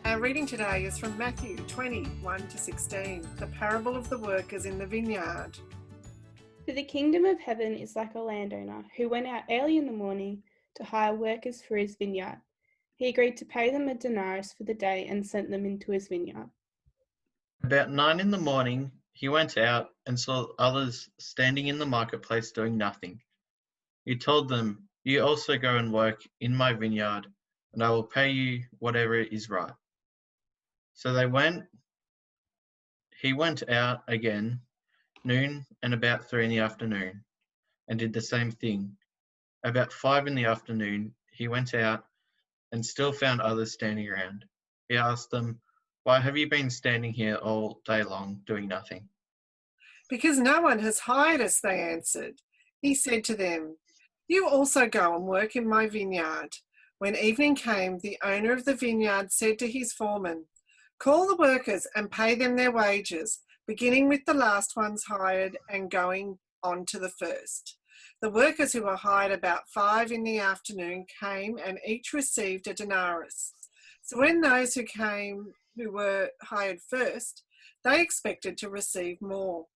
Our reading today is from Matthew 20:1 to 16, the parable of the workers in the vineyard. For the kingdom of heaven is like a landowner who went out early in the morning to hire workers for his vineyard. He agreed to pay them a denarius for the day and sent them into his vineyard. About 9 in the morning, he went out and saw others standing in the marketplace doing nothing. He told them, "You also go and work in my vineyard, and I will pay you whatever is right." So he went out again, noon and about 3 in the afternoon, and did the same thing. About 5 in the afternoon, he went out and still found others standing around. He asked them, "Why have you been standing here all day long doing nothing?" Because no one has hired us, they answered. He said to them, "You also go and work in my vineyard." When evening came, the owner of the vineyard said to his foreman, "Call the workers and pay them their wages, beginning with the last ones hired and going on to the first." The workers who were hired about 5 in the afternoon came and each received a denarius. So when those who were hired first, they expected to receive more.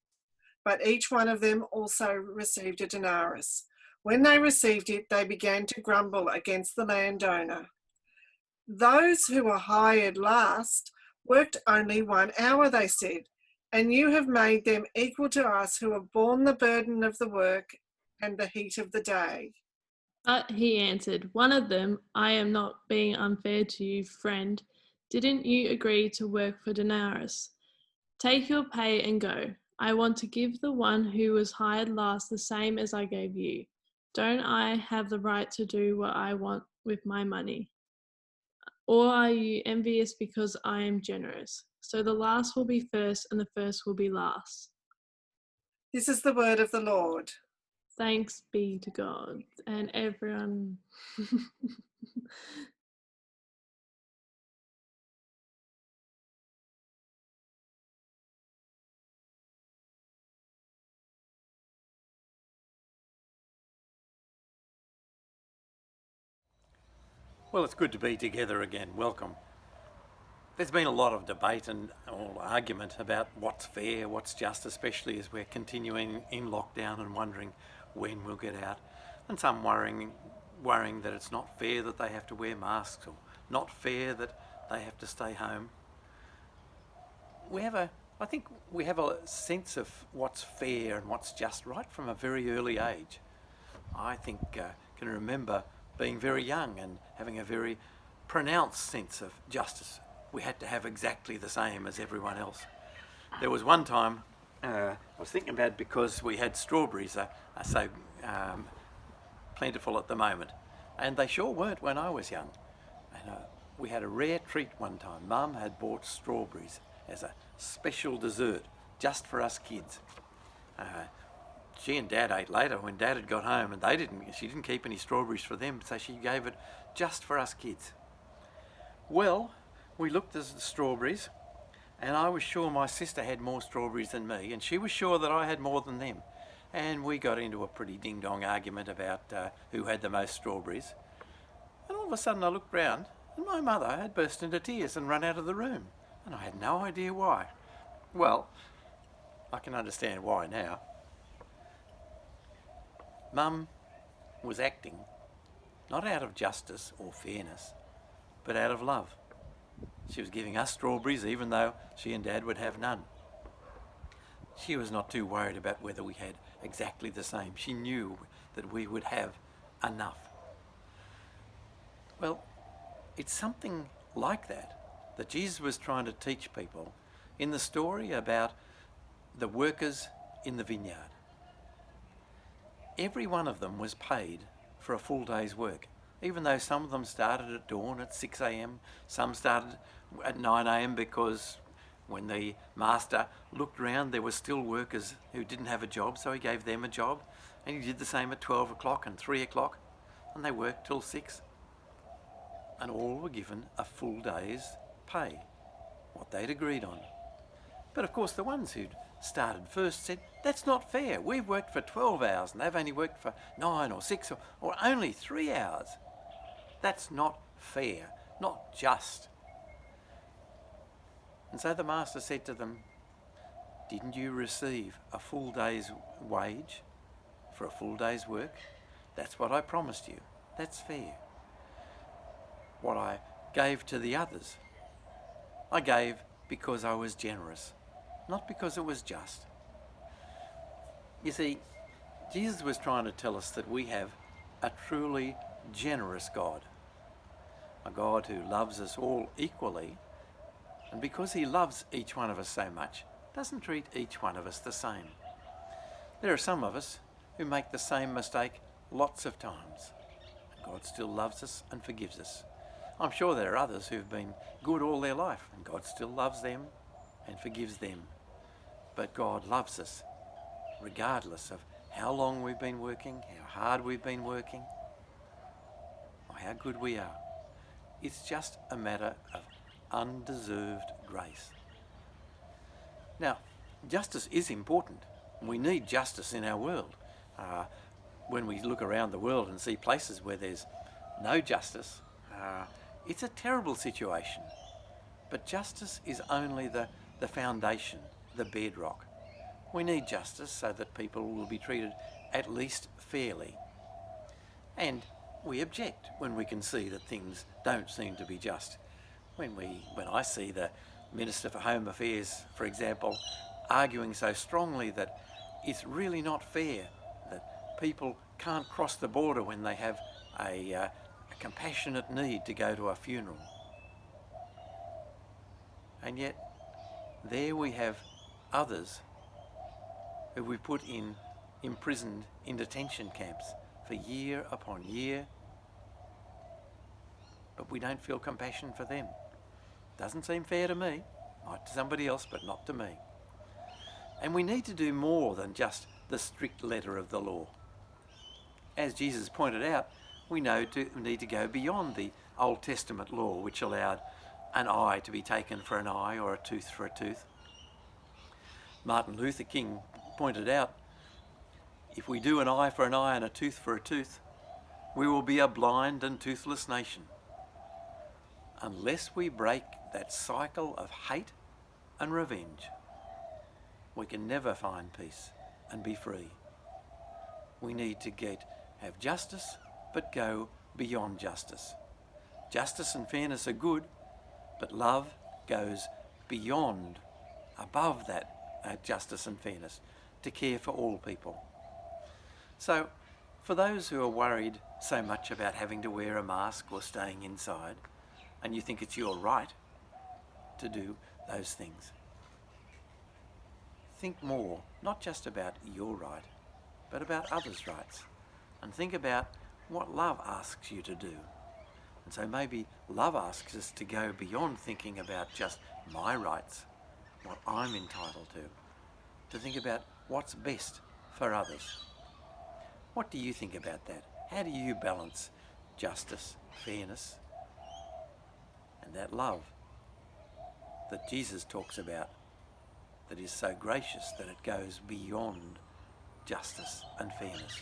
But each one of them also received a denarius. When they received it, they began to grumble against the landowner. "Those who were hired last worked only 1 hour," they said, "and you have made them equal to us who have borne the burden of the work and the heat of the day." But he answered, one of them, "I am not being unfair to you, friend. Didn't you agree to work for denarius? Take your pay and go. I want to give the one who was hired last the same as I gave you. Don't I have the right to do what I want with my money? Or are you envious because I am generous? So the last will be first and the first will be last." This is the word of the Lord. Thanks be to God. And everyone... Well, it's good to be together again. Welcome. There's been a lot of debate and argument about what's fair, what's just, especially as we're continuing in lockdown and wondering when we'll get out. And some worrying that it's not fair that they have to wear masks, or not fair that they have to stay home. I think we have a sense of what's fair and what's just right from a very early age. I think can remember being very young and having a very pronounced sense of justice. We had to have exactly the same as everyone else. There was one time I was thinking about it because we had strawberries are so plentiful at the moment, and they sure weren't when I was young. And we had a rare treat one time. Mum had bought strawberries as a special dessert just for us kids. She and Dad ate later when Dad had got home, and she didn't keep any strawberries for them, so she gave it just for us kids. Well, we looked at the strawberries, and I was sure my sister had more strawberries than me, and she was sure that I had more than them. And we got into a pretty ding-dong argument about who had the most strawberries. And all of a sudden I looked round, and my mother had burst into tears and run out of the room, and I had no idea why. Well, I can understand why now. Mum was acting not out of justice or fairness, but out of love. She was giving us strawberries even though she and Dad would have none. She was not too worried about whether we had exactly the same. She knew that we would have enough. Well, it's something like that Jesus was trying to teach people in the story about the workers in the vineyard. Every one of them was paid for a full day's work, even though some of them started at dawn at 6 a.m, some started at 9 a.m, because when the master looked round, there were still workers who didn't have a job, so he gave them a job, and he did the same at 12 o'clock and 3 o'clock, and they worked till 6. And all were given a full day's pay, what they'd agreed on. But of course the ones who'd started first said, "That's not fair. We've worked for 12 hours and they've only worked for 9 or 6 or only 3 hours. That's not fair, not just." And so the master said to them, didn't you receive a full day's wage for a full day's work? That's what I promised you. That's fair. What I gave to the others, I gave because I was generous, not because it was just. You see, Jesus was trying to tell us that we have a truly generous God, a God who loves us all equally, and because he loves each one of us so much, doesn't treat each one of us the same. There are some of us who make the same mistake lots of times, and God still loves us and forgives us. I'm sure there are others who've been good all their life, and God still loves them and forgives them. But God loves us regardless of how long we've been working, how hard we've been working, or how good we are. It's just a matter of undeserved grace. Now, justice is important. We need justice in our world. When we look around the world and see places where there's no justice, it's a terrible situation. But justice is only the foundation, the bedrock. We need justice so that people will be treated at least fairly. And we object when we can see that things don't seem to be just. When I see the Minister for Home Affairs, for example, arguing so strongly that it's really not fair that people can't cross the border when they have a compassionate need to go to a funeral. And yet, there we have others who we put imprisoned in detention camps for year upon year, but we don't feel compassion for them. Doesn't seem fair to me, might to somebody else, but not to me. And we need to do more than just the strict letter of the law. As Jesus pointed out, we need to go beyond the Old Testament law, which allowed an eye to be taken for an eye or a tooth for a tooth. Martin Luther King pointed out, if we do an eye for an eye and a tooth for a tooth, we will be a blind and toothless nation. Unless we break that cycle of hate and revenge, we can never find peace and be free. We need to have justice, but go beyond justice. Justice and fairness are good, but love goes beyond, above that justice and fairness, to care for all people. So, for those who are worried so much about having to wear a mask or staying inside, and you think it's your right to do those things, think more, not just about your right, but about others' rights. And think about what love asks you to do. And so maybe love asks us to go beyond thinking about just my rights, what I'm entitled to think about what's best for others. What do you think about that? How do you balance justice, fairness, and that love that Jesus talks about, that is so gracious that it goes beyond justice and fairness?